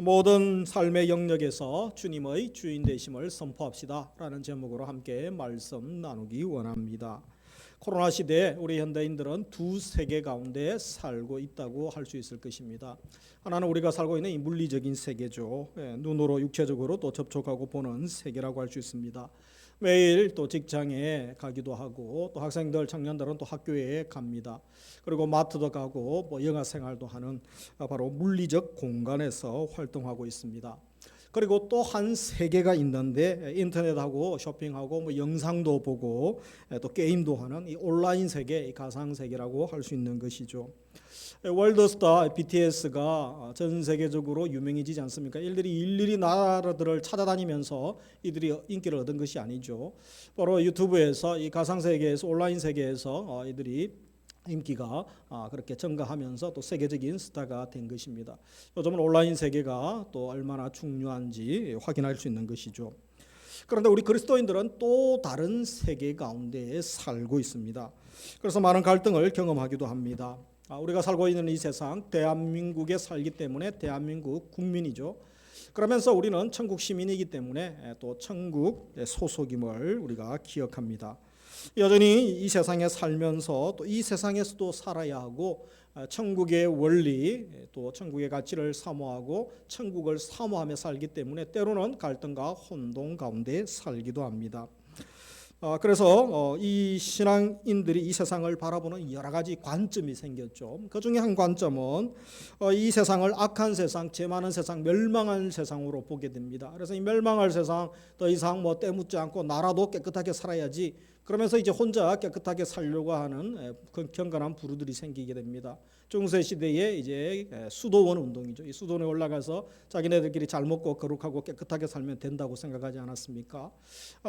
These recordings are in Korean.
모든 삶의 영역에서 주님의 주인 되심을 선포합시다 라는 제목으로 함께 말씀 나누기 원합니다. 코로나 시대에 우리 현대인들은 두 세계 가운데 살고 있다고 할 수 있을 것입니다. 하나는 우리가 살고 있는 이 물리적인 세계죠. 눈으로 육체적으로 또 접촉하고 보는 세계라고 할 수 있습니다. 매일 또 직장에 가기도 하고 또 학생들, 청년들은 또 학교에 갑니다. 그리고 마트도 가고 뭐 영화 생활도 하는 바로 물리적 공간에서 활동하고 있습니다. 그리고 또 한 세계가 있는데 인터넷하고 쇼핑하고 뭐 영상도 보고 또 게임도 하는 이 온라인 세계, 이 가상 세계라고 할 수 있는 것이죠. 월드스타 BTS가 전 세계적으로 유명해지지 않습니까? 이들이 일일이 나라들을 찾아다니면서 이들이 인기를 얻은 것이 아니죠. 바로 유튜브에서 이 가상 세계에서 온라인 세계에서 이들이 인기가 그렇게 증가하면서 또 세계적인 스타가 된 것입니다. 요즘은 온라인 세계가 또 얼마나 중요한지 확인할 수 있는 것이죠. 그런데 우리 그리스도인들은 또 다른 세계 가운데 살고 있습니다. 그래서 많은 갈등을 경험하기도 합니다. 우리가 살고 있는 이 세상, 대한민국에 살기 때문에 대한민국 국민이죠. 그러면서 우리는 천국 시민이기 때문에 또 천국 소속임을 우리가 기억합니다. 여전히 이 세상에 살면서 또 이 세상에서도 살아야 하고 천국의 원리 또 천국의 가치를 사모하고 천국을 사모하며 살기 때문에 때로는 갈등과 혼동 가운데 살기도 합니다. 그래서 이 신앙인들이 이 세상을 바라보는 여러 가지 관점이 생겼죠. 그 중에 한 관점은 이 세상을 악한 세상, 죄 많은 세상, 멸망한 세상으로 보게 됩니다. 그래서 이 멸망할 세상 더 이상 뭐 때묻지 않고 나라도 깨끗하게 살아야지. 그러면서 이제 혼자 깨끗하게 살려고 하는 경건한 부류들이 생기게 됩니다. 중세 시대에 이제 수도원 운동이죠. 이 수도원에 올라가서 자기네들끼리 잘 먹고 거룩하고 깨끗하게 살면 된다고 생각하지 않았습니까?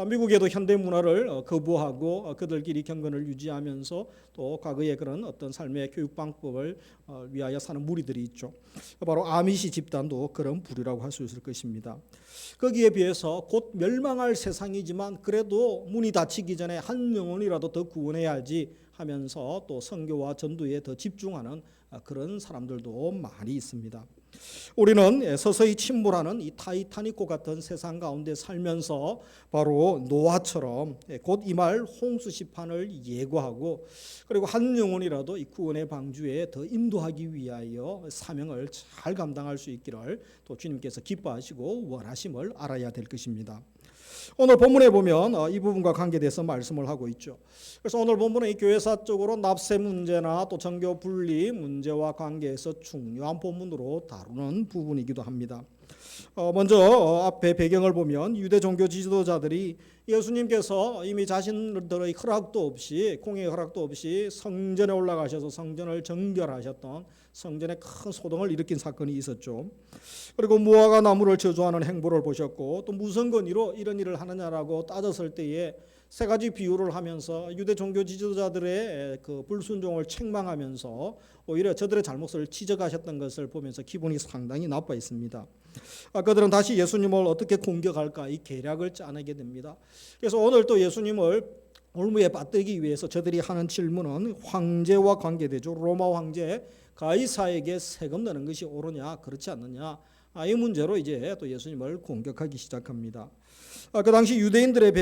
미국에도 현대 문화를 거부하고 그들끼리 경건을 유지하면서 또 과거의 그런 어떤 삶의 교육 방법을 위하여 사는 무리들이 있죠. 바로 아미시 집단도 그런 부류라고 할 수 있을 것입니다. 거기에 비해서 곧 멸망할 세상이지만 그래도 문이 닫히기 전에 한 영혼이라도 더 구원해야지 하면서 또 선교와 전도에 더 집중하는 그런 사람들도 많이 있습니다. 우리는 서서히 침몰하는 이 타이타닉과 같은 세상 가운데 살면서 바로 노아처럼 곧 임할 홍수 시판을 예고하고 그리고 한 영혼이라도 이 구원의 방주에 더 인도하기 위하여 사명을 잘 감당할 수 있기를 또 주님께서 기뻐하시고 원하심을 알아야 될 것입니다. 오늘 본문에 보면 이 부분과 관계돼서 말씀을 하고 있죠. 그래서 오늘 본문은 이 교회사적으로 납세 문제나 또 정교 분리 문제와 관계해서 중요한 본문으로 다루는 부분이기도 합니다. 먼저 앞에 배경을 보면 유대 종교 지도자들이 예수님께서 이미 자신들의 허락도 없이 공의 허락도 없이 성전에 올라가셔서 성전을 정결하셨던 성전에 큰 소동을 일으킨 사건이 있었죠. 그리고 무화과 나무를 저주하는 행보를 보셨고 또 무슨 권위로 이런 일을 하느냐라고 따졌을 때에 세 가지 비유를 하면서 유대 종교 지도자들의 그 불순종을 책망하면서 오히려 저들의 잘못을 지적하셨던 것을 보면서 기분이 상당히 나빠 있습니다. 그들은 다시 예수님을 어떻게 공격할까 이 계략을 짜내게 됩니다. 그래서 오늘 또 예수님을 올무에 빠뜨리기 위해서 저들이 하는 질문은 황제와 관계되죠. 로마 황제 가이사에게 세금 내는 것이 옳으냐 그렇지 않느냐 이 문제로 이제 또 예수님을 공격하기 시작합니다. 그 당시 유대인들의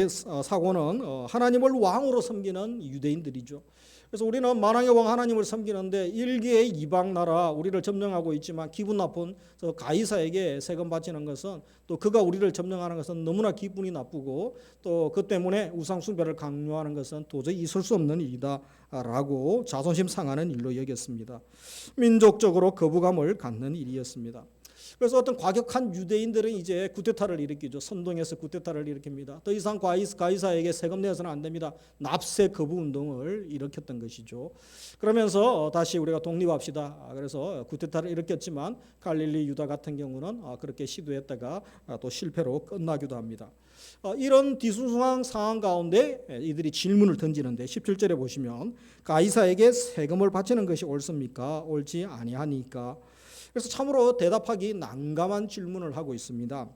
사고는 하나님을 왕으로 섬기는 유대인들이죠. 그래서 우리는 만왕의 왕 하나님을 섬기는데 일개의 이방 나라 우리를 점령하고 있지만 기분 나쁜 가이사에게 세금 바치는 것은 또 그가 우리를 점령하는 것은 너무나 기분이 나쁘고 또 그 때문에 우상 숭배를 강요하는 것은 도저히 있을 수 없는 일이다라고 자존심 상하는 일로 여겼습니다. 민족적으로 거부감을 갖는 일이었습니다. 그래서 어떤 과격한 유대인들은 이제 쿠데타를 일으키죠. 선동해서 쿠데타를 일으킵니다. 더 이상 가이사에게 세금 내서는 안 됩니다. 납세 거부 운동을 일으켰던 것이죠. 그러면서 다시 우리가 독립합시다. 그래서 쿠데타를 일으켰지만 갈릴리 유다 같은 경우는 그렇게 시도했다가 또 실패로 끝나기도 합니다. 이런 뒤숭숭한 상황 가운데 이들이 질문을 던지는데 17절에 보시면 가이사에게 세금을 바치는 것이 옳습니까? 옳지 아니하니까? 그래서 참으로 대답하기 난감한 질문을 하고 있습니다.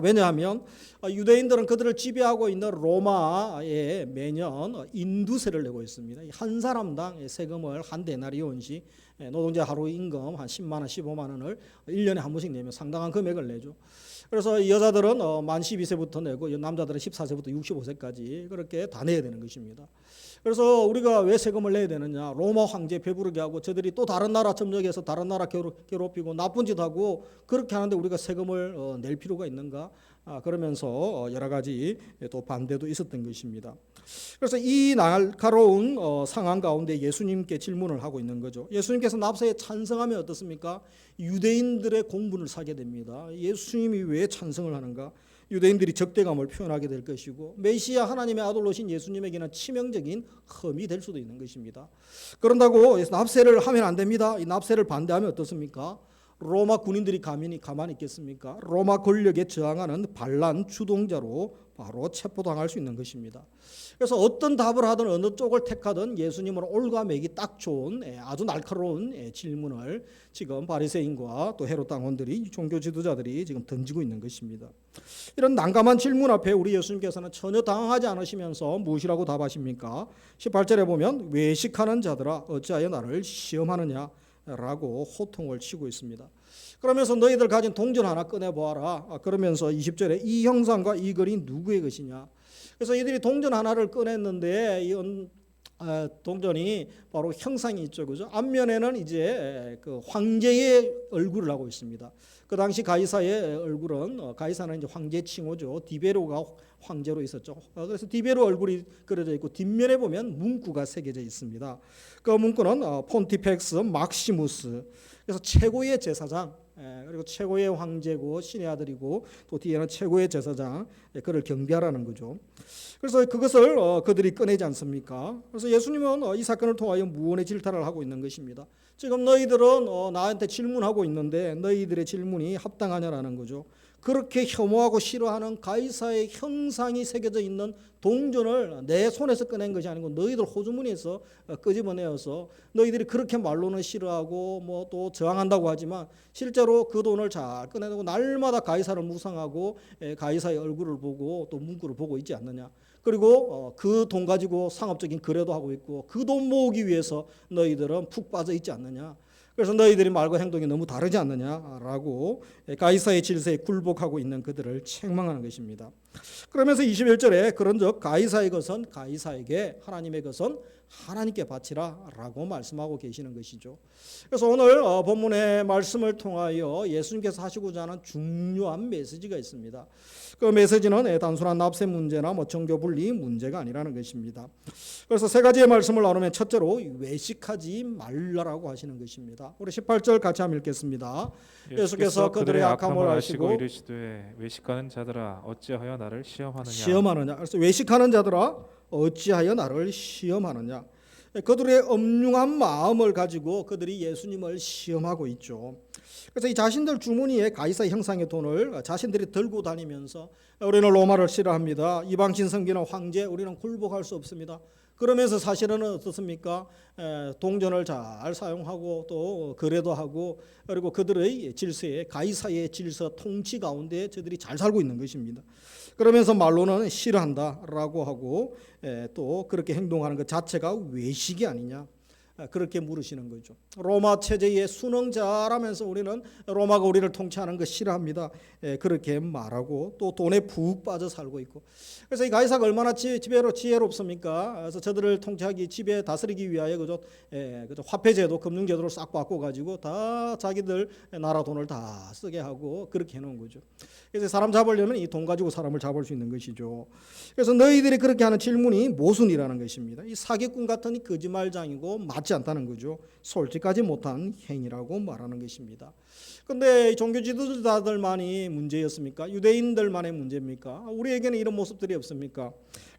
왜냐하면 유대인들은 그들을 지배하고 있는 로마에 매년 인두세를 내고 있습니다. 한 사람당 세금을 한 데나리온씩 노동자 하루 임금 한 10만 원, 15만 원을 1년에 한 번씩 내면 상당한 금액을 내죠. 그래서 여자들은 만 12세부터 내고 남자들은 14세부터 65세까지 그렇게 다 내야 되는 것입니다. 그래서 우리가 왜 세금을 내야 되느냐? 로마 황제 배부르게 하고 저들이 또 다른 나라 점령해서 다른 나라 괴롭히고 나쁜 짓 하고 그렇게 하는데 우리가 세금을 낼 필요가 있는가? 그러면서 여러 가지 또 반대도 있었던 것입니다. 그래서 이 날카로운 상황 가운데 예수님께 질문을 하고 있는 거죠. 예수님께서 납세에 찬성하면 어떻습니까? 유대인들의 공분을 사게 됩니다. 예수님이 왜 찬성을 하는가? 유대인들이 적대감을 표현하게 될 것이고 메시아 하나님의 아들로 오신 예수님에게는 치명적인 흠이 될 수도 있는 것입니다. 그런다고 납세를 하면 안 됩니다. 이 납세를 반대하면 어떻습니까? 로마 군인들이 가만히 있겠습니까? 로마 권력에 저항하는 반란 주동자로 바로 체포당할 수 있는 것입니다. 그래서 어떤 답을 하든 어느 쪽을 택하든 예수님은 올과 맥이 딱 좋은 아주 날카로운 질문을 지금 바리새인과 또 헤롯 당원들이 종교 지도자들이 지금 던지고 있는 것입니다. 이런 난감한 질문 앞에 우리 예수님께서는 전혀 당황하지 않으시면서 무엇이라고 답하십니까? 18절에 보면 외식하는 자들아 어찌하여 나를 시험하느냐 라고 호통을 치고 있습니다. 그러면서 너희들 가진 동전 하나 꺼내보아라. 그러면서 20절에 이 형상과 이 글이 누구의 것이냐. 그래서 이들이 동전 하나를 꺼냈는데 이 동전이 바로 형상이 있죠, 그죠? 앞면에는 이제 그 황제의 얼굴을 하고 있습니다. 그 당시 가이사의 얼굴은 가이사는 이제 황제 칭호죠. 디베로가 황제로 있었죠. 그래서 디베로 얼굴이 그려져 있고 뒷면에 보면 문구가 새겨져 있습니다. 그 문구는 폰티펙스 막시무스. 그래서 최고의 제사장, 그리고 최고의 황제고 신의 아들이고 또 뒤에는 최고의 제사장, 그를 경배하라는 거죠. 그래서 그것을 그들이 꺼내지 않습니까? 그래서 예수님은 이 사건을 통하여 무언의 질타를 하고 있는 것입니다. 지금 너희들은 나한테 질문하고 있는데 너희들의 질문이 합당하냐라는 거죠. 그렇게 혐오하고 싫어하는 가이사의 형상이 새겨져 있는 동전을 내 손에서 꺼낸 것이 아니고 너희들 호주머니에서 끄집어내어서 너희들이 그렇게 말로는 싫어하고 뭐 또 저항한다고 하지만 실제로 그 돈을 잘 꺼내고 날마다 가이사를 묵상하고 가이사의 얼굴을 보고 또 문구를 보고 있지 않느냐. 그리고 그 돈 가지고 상업적인 거래도 하고 있고 그 돈 모으기 위해서 너희들은 푹 빠져 있지 않느냐. 그래서 너희들이 말과 행동이 너무 다르지 않느냐라고 가이사의 질서에 굴복하고 있는 그들을 책망하는 것입니다. 그러면서 21절에 그런즉 가이사의 것은 가이사에게 하나님의 것은 하나님께 바치라라고 말씀하고 계시는 것이죠. 그래서 오늘 본문의 말씀을 통하여 예수님께서 하시고자 하는 중요한 메시지가 있습니다. 그 메시지는 단순한 납세 문제나 정교 분리 문제가 아니라는 것입니다. 그래서 세 가지의 말씀을 나누면 첫째로 외식하지 말라라고 하시는 것입니다. 우리 18절 같이 한번 읽겠습니다. 예수께서 그들의 악함을 아시고 이르시되 외식하는 자들아 어찌하여 나를 시험하느냐. 그래서 외식하는 자들아 어찌하여 나를 시험하느냐. 그들의 엄중한 마음을 가지고 그들이 예수님을 시험하고 있죠. 그래서 이 자신들 주머니에 가이사 형상의 돈을 자신들이 들고 다니면서 우리는 로마를 싫어합니다. 이방신 섬기는 황제 우리는 굴복할 수 없습니다. 그러면서 사실은 어떻습니까? 동전을 잘 사용하고 또 거래도 하고 그리고 그들의 질서에 가이사의 질서 통치 가운데 저들이 잘 살고 있는 것입니다. 그러면서 말로는 싫어한다라고 하고 또 그렇게 행동하는 것 자체가 외식이 아니냐. 그렇게 물으시는 거죠. 로마 체제의 순응자라면서 우리는 로마가 우리를 통치하는 거 싫어합니다. 그렇게 말하고 또 돈에 푹 빠져 살고 있고. 그래서 이 가이사가 얼마나 지혜롭습니까? 그래서 저들을 통치하기 지배 다스리기 위하여 그죠 화폐제도 금융제도를 싹 바꿔가지고 다 자기들 나라 돈을 다 쓰게 하고 그렇게 해놓은 거죠. 그래서 사람 잡으려면 이 돈 가지고 사람을 잡을 수 있는 것이죠. 그래서 너희들이 그렇게 하는 질문이 모순이라는 것입니다. 이 사기꾼 같은 이 거짓말장이고 맞지 않다는 거죠. 솔직하지 못한 행위라고 말하는 것입니다. 그런데 종교 지도자들만이 문제였습니까? 유대인들만의 문제입니까? 우리에게는 이런 모습들이 없습니까?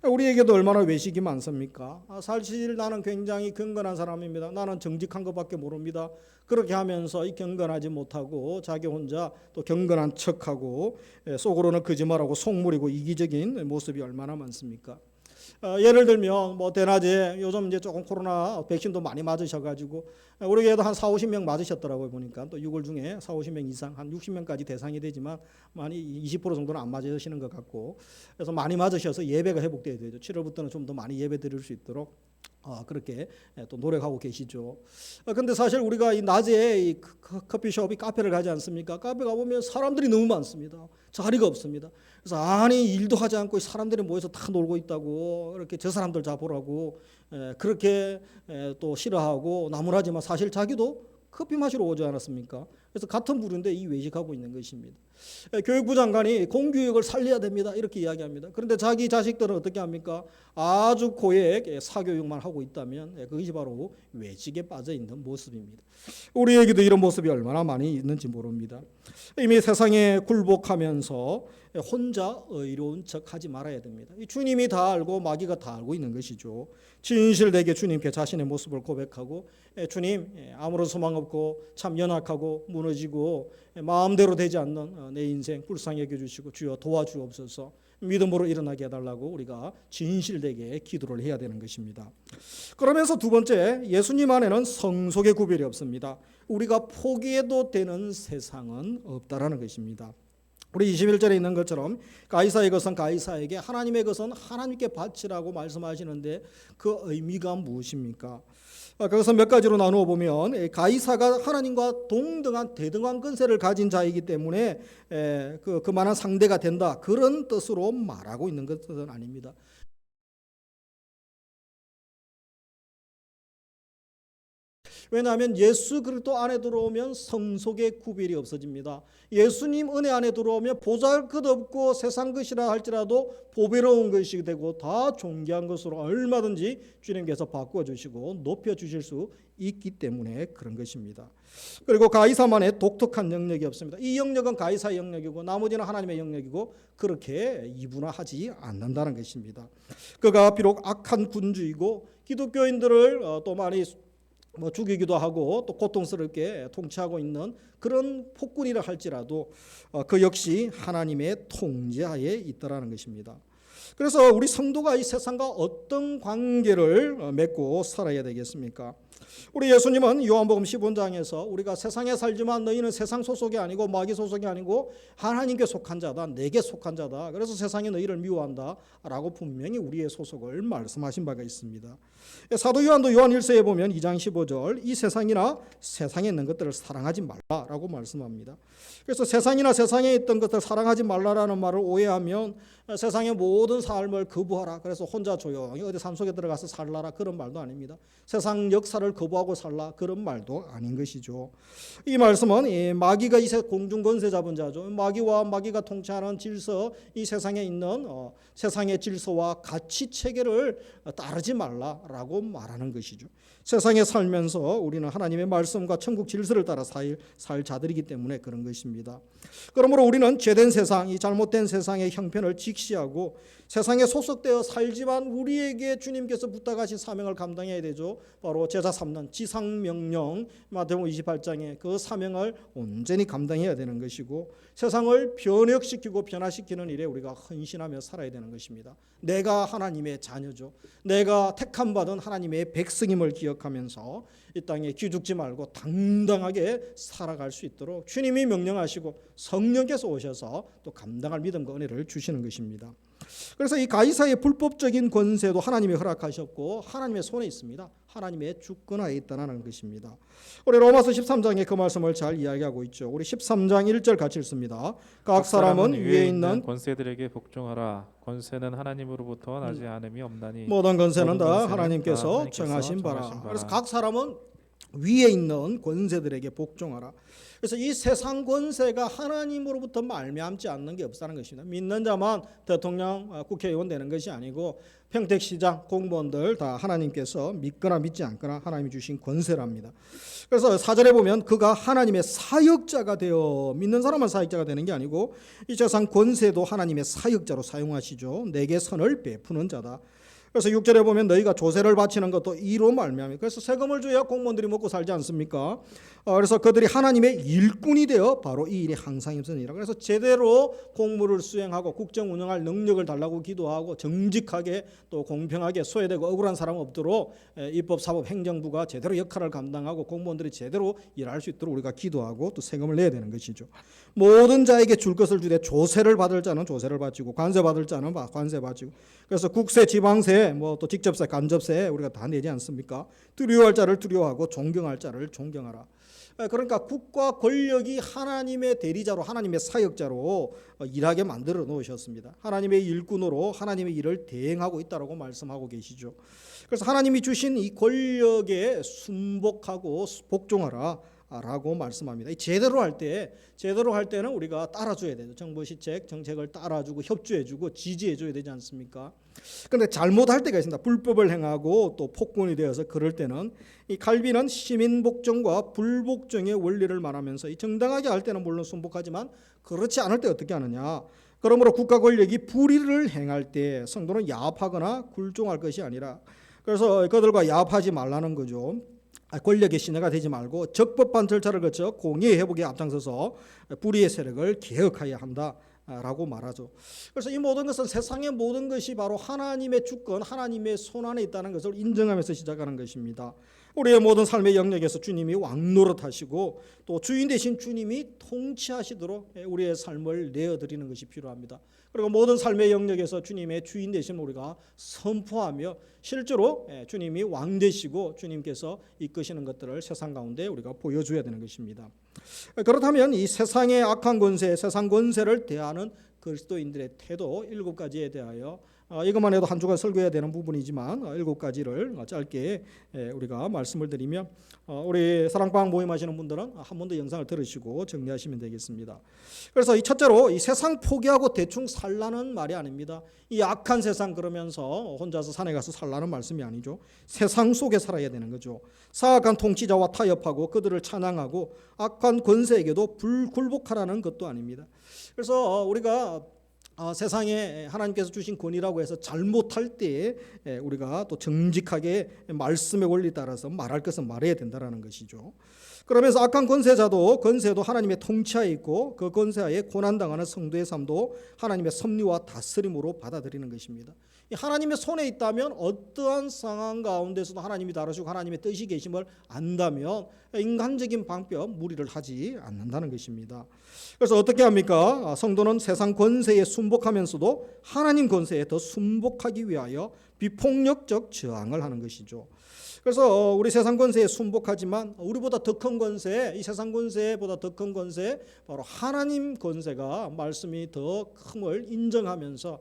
우리에게도 얼마나 외식이 많습니까? 사실 나는 굉장히 경건한 사람입니다. 나는 정직한 것밖에 모릅니다. 그렇게 하면서 이 경건하지 못하고 자기 혼자 또 경건한 척하고 속으로는 거짓말하고 속물이고 이기적인 모습이 얼마나 많습니까? 예를 들면 뭐 대낮에 요즘 이제 조금 코로나 백신도 많이 맞으셔가지고 우리 애도 한 40-50명 맞으셨더라고요. 보니까 또 6월 중에 40-50명 이상 한 60명까지 대상이 되지만 많이 20% 정도는 안 맞으시는 것 같고 그래서 많이 맞으셔서 예배가 회복돼야 되죠. 7월부터는 좀 더 많이 예배 드릴 수 있도록 그렇게 또 노력하고 계시죠. 근데 사실 우리가 이 낮에 이 커피숍이 카페를 가지 않습니까? 카페 가보면 사람들이 너무 많습니다. 자리가 없습니다. 그래서 아니 일도 하지 않고 사람들이 모여서 다 놀고 있다고 이렇게 저 사람들 잡으라고 그렇게 또 싫어하고 나무라지만 사실 자기도 커피 마시러 오지 않았습니까? 그래서 같은 부류인데 이 외식하고 있는 것입니다. 교육부 장관이 공교육을 살려야 됩니다. 이렇게 이야기합니다. 그런데 자기 자식들은 어떻게 합니까? 아주 고액 사교육만 하고 있다면 그것이 바로 외식에 빠져 있는 모습입니다. 우리에게도 이런 모습이 얼마나 많이 있는지 모릅니다. 이미 세상에 굴복하면서 혼자 의로운 척 하지 말아야 됩니다. 이 주님이 다 알고 마귀가 다 알고 있는 것이죠. 진실되게 주님께 자신의 모습을 고백하고 주님 아무런 소망 없고 참 연약하고 무너지고 마음대로 되지 않는 내 인생 불쌍히 여겨주시고 주여 도와주옵소서 믿음으로 일어나게 해달라고 우리가 진실되게 기도를 해야 되는 것입니다. 그러면서 두 번째, 예수님 안에는 성속의 구별이 없습니다. 우리가 포기해도 되는 세상은 없다라는 것입니다. 우리 21절에 있는 것처럼 가이사의 것은 가이사에게 하나님의 것은 하나님께 바치라고 말씀하시는데 그 의미가 무엇입니까? 그것은 몇 가지로 나누어 보면 가이사가 하나님과 동등한 대등한 권세를 가진 자이기 때문에 그만한 상대가 된다 그런 뜻으로 말하고 있는 것은 아닙니다. 왜냐하면 예수 그리스도 안에 들어오면 성속의 구별이 없어집니다. 예수님 은혜 안에 들어오면 보잘것없고 세상 것이라 할지라도 보배로운 것이 되고 다 존귀한 것으로 얼마든지 주님께서 바꿔주시고 높여주실 수 있기 때문에 그런 것입니다. 그리고 가이사만의 독특한 영역이 없습니다. 이 영역은 가이사의 영역이고 나머지는 하나님의 영역이고 그렇게 이분화하지 않는다는 것입니다. 그가 비록 악한 군주이고 기독교인들을 또 많이 죽이기도 하고 또 고통스럽게 통치하고 있는 그런 폭군이라 할지라도 그 역시 하나님의 통제하에 있다라는 것입니다. 그래서 우리 성도가 이 세상과 어떤 관계를 맺고 살아야 되겠습니까? 우리 예수님은 요한복음 15장에서 우리가 세상에 살지만 너희는 세상 소속이 아니고 마귀 소속이 아니고 하나님께 속한 자다, 내게 속한 자다. 그래서 세상이 너희를 미워한다 라고 분명히 우리의 소속을 말씀하신 바가 있습니다. 사도 요한도 요한 1서에 보면 2장 15절 이 세상이나 세상에 있는 것들을 사랑하지 말라라고 말씀합니다. 그래서 세상이나 세상에 있던 것들 사랑하지 말라라는 말을 오해하면 세상의 모든 삶을 거부하라. 그래서 혼자 조용히 어디 산속에 들어가서 살라라 그런 말도 아닙니다. 세상 역사를 거부하고 살라 그런 말도 아닌 것이죠. 이 말씀은 마귀가 이 공중 권세 잡은 자죠. 마귀가 통치하는 질서, 이 세상에 있는 세상의 질서와 가치 체계를 따르지 말라라고 말하는 것이죠. 세상에 살면서 우리는 하나님의 말씀과 천국 질서를 따라 살 자들이기 때문에 그런 것입니다. 그러므로 우리는 죄된 세상, 이 잘못된 세상의 형편을 직시하고 세상에 소속되어 살지만 우리에게 주님께서 부탁하신 사명을 감당해야 되죠. 바로 제자 삼는 지상명령 마태복음 28장에 그 사명을 온전히 감당해야 되는 것이고 세상을 변혁시키고 변화시키는 일에 우리가 헌신하며 살아야 되는 것입니다. 내가 하나님의 자녀죠. 내가 택함받은 하나님의 백성임을 기억하면서 이 땅에 기죽지 말고 당당하게 살아갈 수 있도록 주님이 명령하시고 성령께서 오셔서 또 감당할 믿음과 은혜를 주시는 것입니다. 그래서 이 가이사의 불법적인 권세도 하나님이 허락하셨고 하나님의 손에 있습니다. 하나님의 주권하에 있다는 것입니다. 우리 로마서 13장에 그 말씀을 잘 이야기하고 있죠. 우리 13장 1절 같이 읽습니다. 각 사람은 위에 있는 권세들에게 복종하라. 권세는 하나님으로부터 나지 않음이 없나니 모든 권세는 다 하나님께서 정하신 바라. 그래서 각 사람은 위에 있는 권세들에게 복종하라. 그래서 이 세상 권세가 하나님으로부터 말미암지 않는 게 없다는 것입니다. 믿는 자만 대통령, 국회의원 되는 것이 아니고 평택시장, 공무원들 다 하나님께서 믿거나 믿지 않거나 하나님이 주신 권세랍니다. 그래서 4절에 보면 그가 하나님의 사역자가 되어 믿는 사람만 사역자가 되는 게 아니고 이 세상 권세도 하나님의 사역자로 사용하시죠. 내게 선을 베푸는 자다. 그래서 6절에 보면 너희가 조세를 바치는 것도 이로 말미암아. 그래서 세금을 줘야 공무원들이 먹고 살지 않습니까? 그래서 그들이 하나님의 일꾼이 되어 바로 이 일에 항상 힘쓰니라. 그래서 제대로 공무를 수행하고 국정 운영할 능력을 달라고 기도하고 정직하게 또 공평하게 소외되고 억울한 사람 없도록 입법, 사법, 행정부가 제대로 역할을 감당하고 공무원들이 제대로 일할 수 있도록 우리가 기도하고 또 세금을 내야 되는 것이죠. 모든 자에게 줄 것을 주되 조세를 받을 자는 조세를 바치고 관세 받을 자는 관세 바치고 그래서 국세, 지방세 세세, 뭐 또 직접세, 간접세 우리가 다 내지 않습니까? 두려워할 자를 두려워하고 존경할 자를 존경하라. 그러니까 국가 권력이 하나님의 대리자로, 하나님의 사역자로 일하게 만들어 놓으셨습니다. 하나님의 일꾼으로 하나님의 일을 대행하고 있다라고 말씀하고 계시죠. 그래서 하나님이 주신 이 권력에 순복하고 복종하라 라고 말씀합니다. 제대로 할 때는 우리가 따라줘야 되죠. 정부 시책, 정책을 따라주고 협조해주고 지지해줘야 되지 않습니까? 그런데 잘못할 때가 있습니다. 불법을 행하고 또 폭군이 되어서 그럴 때는 이 칼빈은 시민 복종과 불복종의 원리를 말하면서 이 정당하게 할 때는 물론 순복하지만 그렇지 않을 때 어떻게 하느냐? 그러므로 국가 권력이 불의를 행할 때 성도는 야합하거나 굴종할 것이 아니라, 그래서 그들과 야합하지 말라는 거죠. 권력의 시내가 되지 말고 적법한 절차를 거쳐 공의의 회복에 앞장서서 불의의 세력을 개혁하여야 한다라고 말하죠. 그래서 이 모든 것은, 세상의 모든 것이 바로 하나님의 주권, 하나님의 손 안에 있다는 것을 인정하면서 시작하는 것입니다. 우리의 모든 삶의 영역에서 주님이 왕노릇하시고 또 주인 되신 주님이 통치하시도록 우리의 삶을 내어드리는 것이 필요합니다. 그리고 모든 삶의 영역에서 주님의 주인 되심을 우리가 선포하며 실제로 주님이 왕 되시고 주님께서 이끄시는 것들을 세상 가운데 우리가 보여줘야 되는 것입니다. 그렇다면 이 세상의 악한 권세, 세상 권세를 대하는 그리스도인들의 태도 7가지에 대하여, 이것만 해도 한 주간 설교해야 되는 부분이지만 7가지를 짧게 우리가 말씀을 드리며, 우리 사랑방 모임하시는 분들은 한 번 더 영상을 들으시고 정리하시면 되겠습니다. 그래서 이 첫째로, 이 세상 포기하고 대충 살라는 말이 아닙니다. 이 악한 세상 그러면서 혼자서 산에 가서 살라는 말씀이 아니죠. 세상 속에 살아야 되는 거죠. 사악한 통치자와 타협하고 그들을 찬양하고 악한 권세에게도 굴복하라는 것도 아닙니다. 그래서 우리가 세상에 하나님께서 주신 권위라고 해서 잘못할 때 우리가 또 정직하게 말씀의 원리에 따라서 말할 것은 말해야 된다는 것이죠. 그러면서 악한 권세도 하나님의 통치하에 있고 그 권세하에 고난당하는 성도의 삶도 하나님의 섭리와 다스림으로 받아들이는 것입니다. 하나님의 손에 있다면 어떠한 상황 가운데서도 하나님이 다루시고 하나님의 뜻이 계심을 안다면 인간적인 방법, 무리를 하지 않는다는 것입니다. 그래서 어떻게 합니까? 성도는 세상 권세에 순복하면서도 하나님 권세에 더 순복하기 위하여 비폭력적 저항을 하는 것이죠. 그래서 우리 세상 권세에 순복하지만 우리보다 더 큰 권세, 이 세상 권세보다 더 큰 권세, 바로 하나님 권세가, 말씀이 더 큼을 인정하면서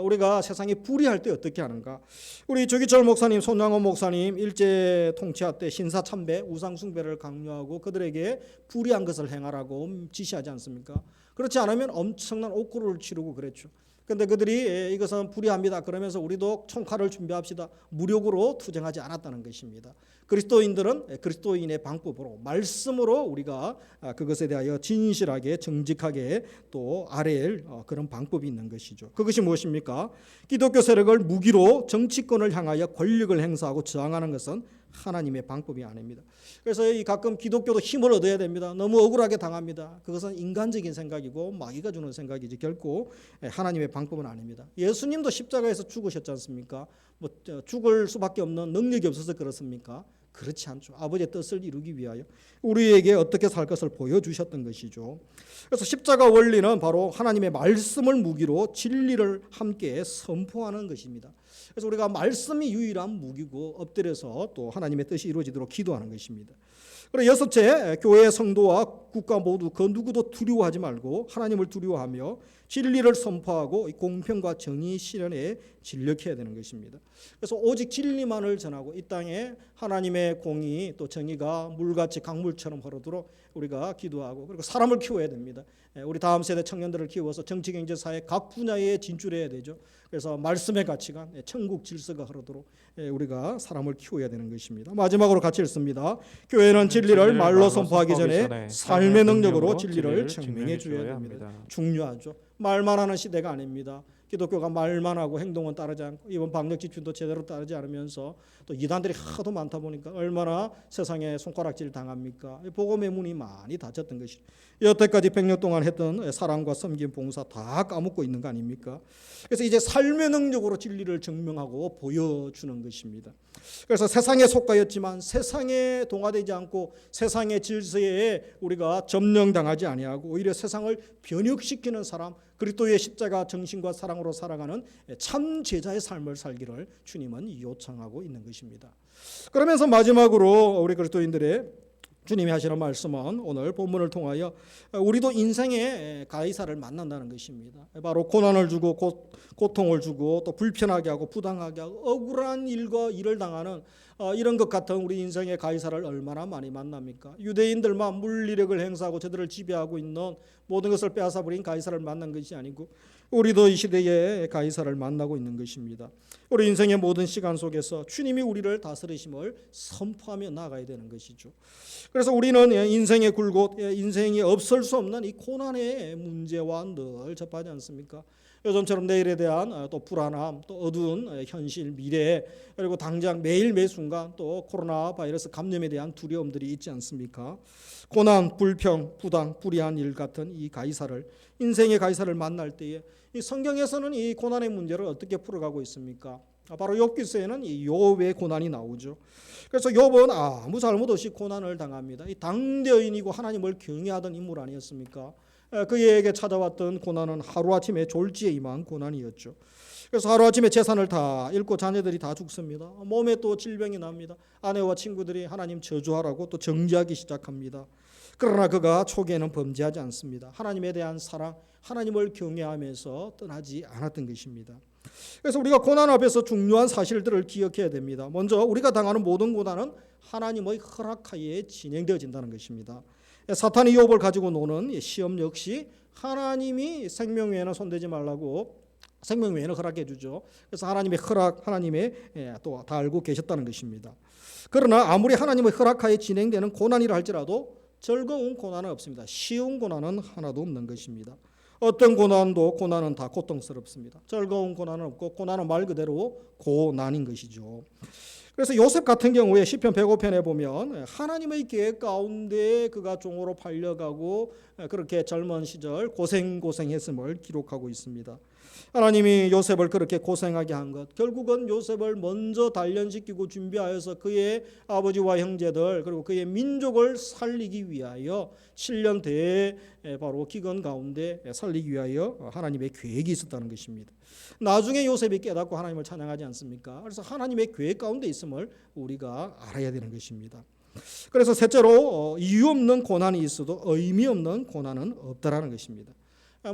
우리가 세상에 불의할 때 어떻게 하는가? 우리 조기철 목사님, 손양원 목사님 일제 통치할 때 신사참배, 우상숭배를 강요하고 그들에게 불의한 것을 행하라고 지시하지 않습니까? 그렇지 않으면 엄청난 옥고를 치르고 그랬죠. 그런데 그들이 이것은 불의합니다 그러면서 우리도 총칼을 준비합시다, 무력으로 투쟁하지 않았다는 것입니다. 그리스도인들은 그리스도인의 방법으로, 말씀으로 우리가 그것에 대하여 진실하게 정직하게 또 아뢰일 그런 방법이 있는 것이죠. 그것이 무엇입니까? 기독교 세력을 무기로 정치권을 향하여 권력을 행사하고 저항하는 것은 하나님의 방법이 아닙니다. 그래서 이 가끔 기독교도 힘을 얻어야 됩니다. 너무 억울하게 당합니다. 그것은 인간적인 생각이고 마귀가 주는 생각이지 결코 하나님의 방법은 아닙니다. 예수님도 십자가에서 죽으셨지 않습니까? 뭐 죽을 수밖에 없는 능력이 없어서 그렇습니까? 그렇지 않죠. 아버지의 뜻을 이루기 위하여 우리에게 어떻게 살 것을 보여주셨던 것이죠. 그래서 십자가 원리는 바로 하나님의 말씀을 무기로 진리를 함께 선포하는 것입니다. 그래서 우리가 말씀이 유일한 무기고 엎드려서 또 하나님의 뜻이 이루어지도록 기도하는 것입니다. 그리고 여섯째, 교회 성도와 국가 모두 그 누구도 두려워하지 말고 하나님을 두려워하며 진리를 선포하고 공평과 정의 실현에 진력해야 되는 것입니다. 그래서 오직 진리만을 전하고 이 땅에 하나님의 공의 또 정의가 물같이 강물처럼 흐르도록 우리가 기도하고, 그리고 사람을 키워야 됩니다. 우리 다음 세대 청년들을 키워서 정치, 경제, 사회 각 분야에 진출해야 되죠. 그래서 말씀의 가치관, 천국 질서가 흐르도록 우리가 사람을 키워야 되는 것입니다. 마지막으로 같이 읽습니다. 교회는 진리를 말로 선포하기 전에 삶의 능력으로 진리를 증명해 줘야 됩니다. 중요하죠. 말만 하는 시대가 아닙니다. 기독교가 말만 하고 행동은 따르지 않고 이번 방역 지침도 제대로 따르지 않으면서 또 이단들이 하도 많다 보니까 얼마나 세상에 손가락질 당합니까? 복음의 문이 많이 닫혔던 것이, 여태까지 100년 동안 했던 사랑과 섬김, 봉사 다 까먹고 있는 거 아닙니까? 그래서 이제 삶의 능력으로 진리를 증명하고 보여주는 것입니다. 그래서 세상에 속가였지만 세상에 동화되지 않고 세상의 질서에 우리가 점령당하지 아니하고 오히려 세상을 변혁시키는 사람, 그리스도의 십자가 정신과 사랑을 제사장으로 살아가는 참 제자의 삶을 살기를 주님은 요청하고 있는 것입니다. 그러면서 마지막으로 우리 그리스도인들의 주님이 하시는 말씀은 오늘 본문을 통하여 우리도 인생의 가이사를 만난다는 것입니다. 바로 고난을 주고 고통을 주고 또 불편하게 하고 부당하게 하고 억울한 일을 당하는 이런 것 같은 우리 인생의 가이사를 얼마나 많이 만납니까? 유대인들만 물리력을 행사하고 저들을 지배하고 있는 모든 것을 빼앗아버린 가이사를 만난 것이 아니고 우리도 이 시대에 가이사를 만나고 있는 것입니다. 우리 인생의 모든 시간 속에서 주님이 우리를 다스리심을 선포하며 나가야 되는 것이죠. 그래서 우리는 인생의 굴곡, 인생이 없을 수 없는 이 고난의 문제와 늘 접하지 않습니까? 요즘처럼 내일에 대한 또 불안함, 또 어두운 현실, 미래, 그리고 당장 매일 매 순간 또 코로나 바이러스 감염에 대한 두려움들이 있지 않습니까? 고난, 불평, 부당, 불의한 일 같은 이 가이사를, 인생의 가이사를 만날 때에 이 성경에서는 이 고난의 문제를 어떻게 풀어가고 있습니까? 바로 욥기서에는 이 욥의 고난이 나오죠. 그래서 욥은 아무 잘못 없이 고난을 당합니다. 이 당대인이고 하나님을 경외하던 인물 아니었습니까? 그에게 찾아왔던 고난은 하루아침에 졸지에 임한 고난이었죠. 그래서 하루아침에 재산을 다 잃고 자녀들이 다 죽습니다. 몸에 또 질병이 납니다. 아내와 친구들이 하나님 저주하라고 또 정죄하기 시작합니다. 그러나 그가 초기에는 범죄하지 않습니다. 하나님에 대한 사랑, 하나님을 경외하면서 떠나지 않았던 것입니다. 그래서 우리가 고난 앞에서 중요한 사실들을 기억해야 됩니다. 먼저 우리가 당하는 모든 고난은 하나님의 허락하에 진행되어진다는 것입니다. 사탄이 욥을 가지고 노는 시험 역시 하나님이 생명 외에는 손대지 말라고 생명 외에는 허락해 주죠. 그래서 하나님의 허락, 하나님의 또 다 알고 계셨다는 것입니다. 그러나 아무리 하나님의 허락하에 진행되는 고난이라 할지라도 즐거운 고난은 없습니다. 쉬운 고난은 하나도 없는 것입니다. 어떤 고난은 다 고통스럽습니다. 즐거운 고난은 없고 고난은 말 그대로 고난인 것이죠. 그래서 요셉 같은 경우에 시편 105편에 보면 하나님의 계획 가운데 그가 종으로 팔려가고 그렇게 젊은 시절 고생했음을 기록하고 있습니다. 하나님이 요셉을 그렇게 고생하게 한 것, 결국은 요셉을 먼저 단련시키고 준비하여서 그의 아버지와 형제들 그리고 그의 민족을 살리기 위하여 7년 뒤에 바로 기근 가운데 살리기 위하여 하나님의 계획이 있었다는 것입니다. 나중에 요셉이 깨닫고 하나님을 찬양하지 않습니까? 그래서 하나님의 계획 가운데 있음을 우리가 알아야 되는 것입니다. 그래서 셋째로 이유 없는 고난이 있어도 의미 없는 고난은 없다라는 것입니다.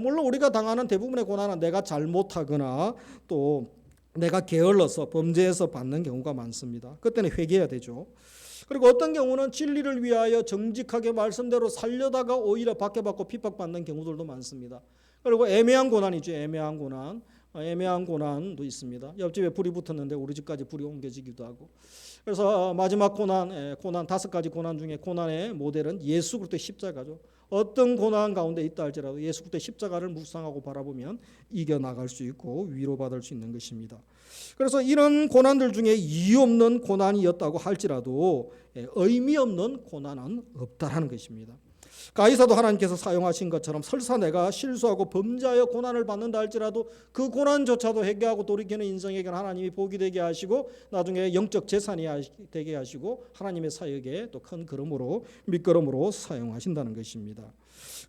물론 우리가 당하는 대부분의 고난은 내가 잘못하거나 또 내가 게을러서 범죄해서 받는 경우가 많습니다. 그때는 회개해야 되죠. 그리고 어떤 경우는 진리를 위하여 정직하게 말씀대로 살려다가 오히려 박해받고 핍박받는 경우들도 많습니다. 그리고 애매한 고난이죠. 애매한 고난도 있습니다. 옆집에 불이 붙었는데 우리 집까지 불이 옮겨지기도 하고. 그래서 마지막 고난 5가지 고난 중에 고난의 모델은 예수 그리스도의 십자가죠. 어떤 고난 가운데 있다 할지라도 예수 그리스도의 십자가를 묵상하고 바라보면 이겨나갈 수 있고 위로받을 수 있는 것입니다. 그래서 이런 고난들 중에 이유 없는 고난이었다고 할지라도 의미 없는 고난은 없다라는 것입니다. 가이사도 하나님께서 사용하신 것처럼 설사 내가 실수하고 범죄하여 고난을 받는다 할지라도 그 고난조차도 회개하고 돌이키는 인생에게는 하나님이 복이 되게 하시고 나중에 영적 재산이 되게 하시고 하나님의 사역에 또 큰 밑거름으로 사용하신다는 것입니다.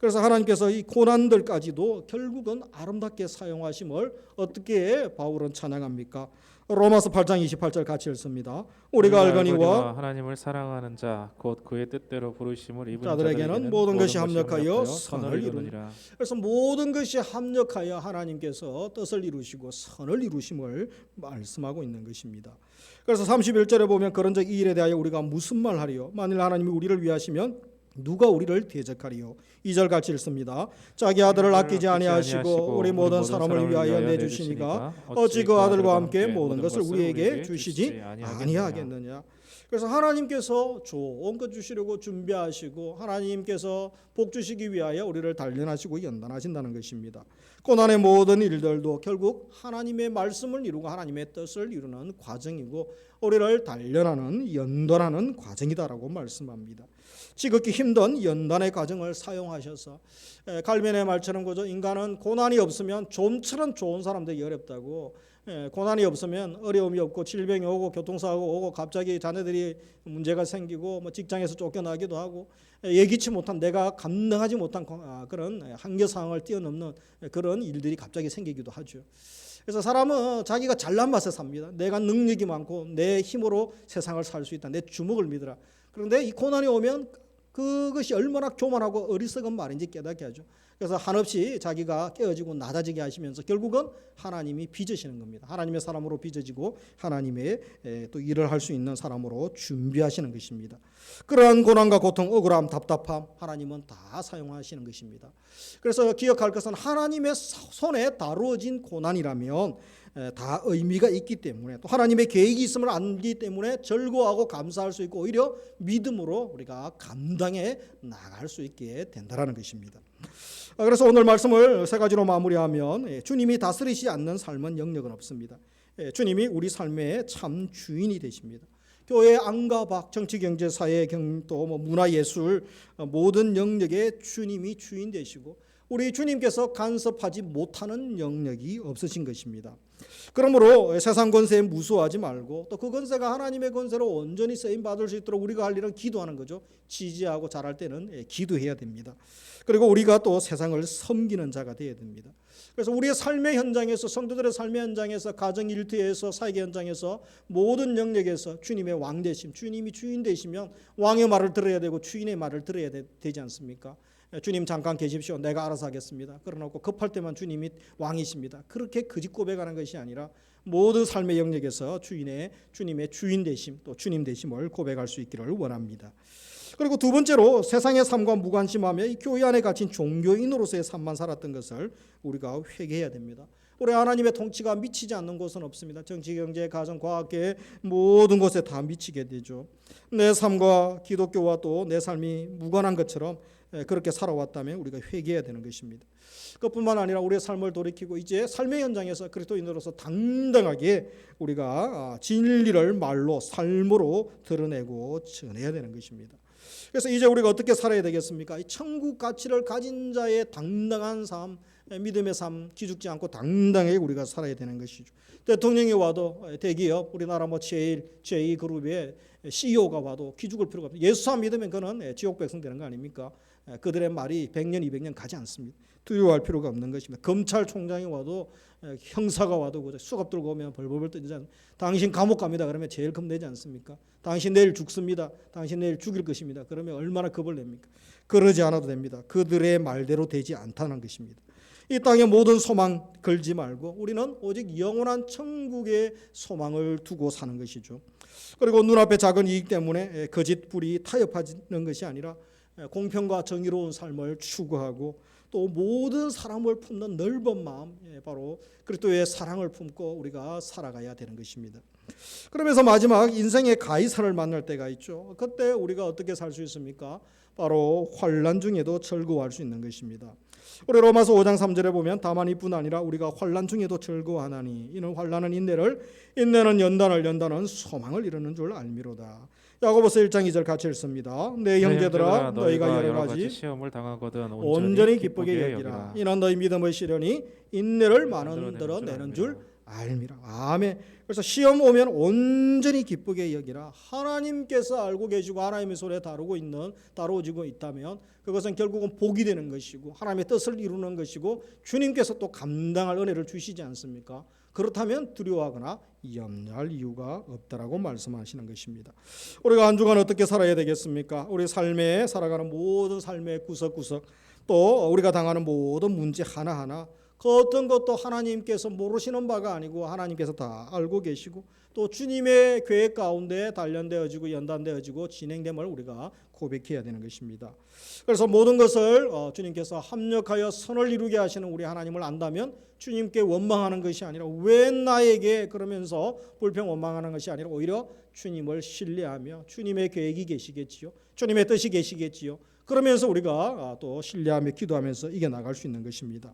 그래서 하나님께서 이 고난들까지도 결국은 아름답게 사용하심을 어떻게 바울은 찬양합니까? 로마서 8장 28절 같이 읽습니다. 우리가 알거니와 하나님을 사랑하는 자 곧 그의 뜻대로 부르심을 입은 자들에게는 모든 것이 합력하여 선을 이루니라. 그래서 모든 것이 합력하여 하나님께서 뜻을 이루시고 선을 이루심을 말씀하고 있는 것입니다. 그래서 31절에 보면 그런즉 이 일에 대하여 우리가 무슨 말하리요? 만일 하나님이 우리를 위하시면 누가 우리를 대적하리요? 2절 같이 읽습니다. 자기 아들을 아끼지 아니하시고 우리 모든 사람을 위하여 내주시니가 어찌 그 아들과 함께 모든 것을 우리에게 주시지 아니하겠느냐. 그래서 하나님께서 좋은 것 주시려고 준비하시고 하나님께서 복 주시기 위하여 우리를 단련하시고 연단하신다는 것입니다. 고난의 모든 일들도 결국 하나님의 말씀을 이루고 하나님의 뜻을 이루는 과정이고 우리를 단련하는 연단하는 과정이다라고 말씀합니다. 지극히 힘든 연단의 과정을 사용하셔서 갈면의 말처럼 그죠? 인간은 고난이 없으면 좀처럼 좋은 사람 되기 어렵다고 고난이 없으면 어려움이 없고 질병이 오고 교통사고 오고 갑자기 자녀들이 문제가 생기고 뭐 직장에서 쫓겨나기도 하고 예기치 못한 내가 감당하지 못한 그런 한계 상황을 뛰어넘는 그런 일들이 갑자기 생기기도 하죠. 그래서 사람은 자기가 잘난 맛에 삽니다. 내가 능력이 많고 내 힘으로 세상을 살 수 있다. 내 주먹을 믿으라. 그런데 이 고난이 오면 그것이 얼마나 교만하고 어리석은 말인지 깨닫게 하죠. 그래서 한없이 자기가 깨어지고 낮아지게 하시면서 결국은 하나님이 빚으시는 겁니다. 하나님의 사람으로 빚어지고 하나님의 또 일을 할 수 있는 사람으로 준비하시는 것입니다. 그러한 고난과 고통, 억울함, 답답함 하나님은 다 사용하시는 것입니다. 그래서 기억할 것은 하나님의 손에 다루어진 고난이라면 다 의미가 있기 때문에 또 하나님의 계획이 있음을 알기 때문에 즐거워하고 감사할 수 있고 오히려 믿음으로 우리가 감당해 나갈 수 있게 된다는 것입니다. 그래서 오늘 말씀을 세 가지로 마무리하면 주님이 다스리지 않는 삶은 영역은 없습니다. 주님이 우리 삶의 참 주인이 되십니다. 교회 안과 밖, 정치, 경제, 사회, 또 문화, 예술 모든 영역에 주님이 주인 되시고 우리 주님께서 간섭하지 못하는 영역이 없으신 것입니다. 그러므로 세상 권세에 무수하지 말고 또 그 권세가 하나님의 권세로 온전히 쓰임 받을 수 있도록 우리가 할 일은 기도하는 거죠. 지지하고 잘할 때는 기도해야 됩니다. 그리고 우리가 또 세상을 섬기는 자가 되어야 됩니다. 그래서 우리의 삶의 현장에서 성도들의 삶의 현장에서 가정 일터에서 사회 현장에서 모든 영역에서 주님의 왕 되심, 주님이 주인 되시면 왕의 말을 들어야 되고 주인의 말을 들어야 되지 않습니까? 주님 잠깐 계십시오. 내가 알아서 하겠습니다. 그러놓고 급할 때만 주님이 왕이십니다. 그렇게 거짓 고백하는 것이 아니라 모든 삶의 영역에서 주님의 주인 되심 또 주님 되심을 고백할 수 있기를 원합니다. 그리고 두 번째로 세상의 삶과 무관심하며 이 교회 안에 갇힌 종교인으로서의 삶만 살았던 것을 우리가 회개해야 됩니다. 우리 하나님의 통치가 미치지 않는 곳은 없습니다. 정치, 경제, 가정, 과학계 모든 곳에 다 미치게 되죠. 내 삶과 기독교와 또 내 삶이 무관한 것처럼 그렇게 살아왔다면 우리가 회개해야 되는 것입니다. 그뿐만 아니라 우리의 삶을 돌이키고 이제 삶의 현장에서 그리스도인으로서 당당하게 우리가 진리를 말로 삶으로 드러내고 전해야 되는 것입니다. 그래서 이제 우리가 어떻게 살아야 되겠습니까? 이 천국 가치를 가진 자의 당당한 삶, 믿음의 삶 기죽지 않고 당당하게 우리가 살아야 되는 것이죠. 대통령이 와도 대기업 우리나라 제2그룹의 CEO가 와도 기죽을 필요가 없어요. 예수 안 믿으면 그는 지옥 백성 되는 거 아닙니까? 그들의 말이 100년 200년 가지 않습니다. 두려워할 필요가 없는 것입니다. 검찰총장이 와도 형사가 와도 수갑 들고 오면 벌벌벌 떨잖아요. 당신 감옥 갑니다. 그러면 제일 겁내지 않습니까? 당신 내일 죽습니다. 당신 내일 죽일 것입니다. 그러면 얼마나 겁을 냅니까? 그러지 않아도 됩니다. 그들의 말대로 되지 않다는 것입니다. 이 땅의 모든 소망 걸지 말고 우리는 오직 영원한 천국의 소망을 두고 사는 것이죠. 그리고 눈앞의 작은 이익 때문에 거짓 불이 타협하는 것이 아니라 공평과 정의로운 삶을 추구하고 또 모든 사람을 품는 넓은 마음, 바로 그리스도의 사랑을 품고 우리가 살아가야 되는 것입니다. 그러면서 마지막 인생의 가이사를 만날 때가 있죠. 그때 우리가 어떻게 살 수 있습니까? 바로 환난 중에도 즐거워할 수 있는 것입니다. 우리 로마서 5장 3절에 보면 다만 이뿐 아니라 우리가 환난 중에도 즐거워하나니 이는 환난은 인내를 인내는 연단을 소망을 이루는 줄 알미로다. 야고보서 1장 2절 같이 읽습니다. 내 형제들아 너희가 여러 가지 시험을 당하거든 온전히 기쁘게 여기라. 이는 너희 믿음의 시련이 인내를 만들어 내는 줄 알미라. 아멘. 그래서 시험 오면 온전히 기쁘게 여기라. 하나님께서 알고 계시고 하나님의 손에 다루어지고 있다면 그것은 결국은 복이 되는 것이고 하나님의 뜻을 이루는 것이고 주님께서 또 감당할 은혜를 주시지 않습니까? 그렇다면 두려워하거나 염려할 이유가 없다라고 말씀하시는 것입니다. 우리가 한 주간 어떻게 살아야 되겠습니까? 우리 삶에 살아가는 모든 삶의 구석구석 또 우리가 당하는 모든 문제 하나하나 그 어떤 것도 하나님께서 모르시는 바가 아니고 하나님께서 다 알고 계시고 또 주님의 계획 가운데 단련되어지고 연단되어지고 진행됨을 우리가 고백해야 되는 것입니다. 그래서 모든 것을 주님께서 합력하여 선을 이루게 하시는 우리 하나님을 안다면 주님께 원망하는 것이 아니라 왜 나에게 그러면서 불평 원망하는 것이 아니라 오히려 주님을 신뢰하며 주님의 계획이 계시겠지요. 주님의 뜻이 계시겠지요. 그러면서 우리가 또 신뢰하며 기도하면서 이겨나갈 수 있는 것입니다.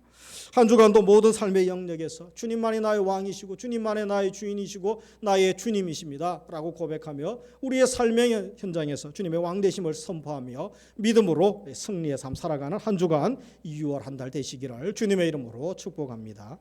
한 주간도 모든 삶의 영역에서 주님만이 나의 왕이시고 주님만이 나의 주인이시고 나의 주님이십니다 라고 고백하며 우리의 삶의 현장에서 주님의 왕되심을 선포하며 믿음으로 승리의 삶 살아가는 한 주간 6월 한 달 되시기를 주님의 이름으로 축복합니다.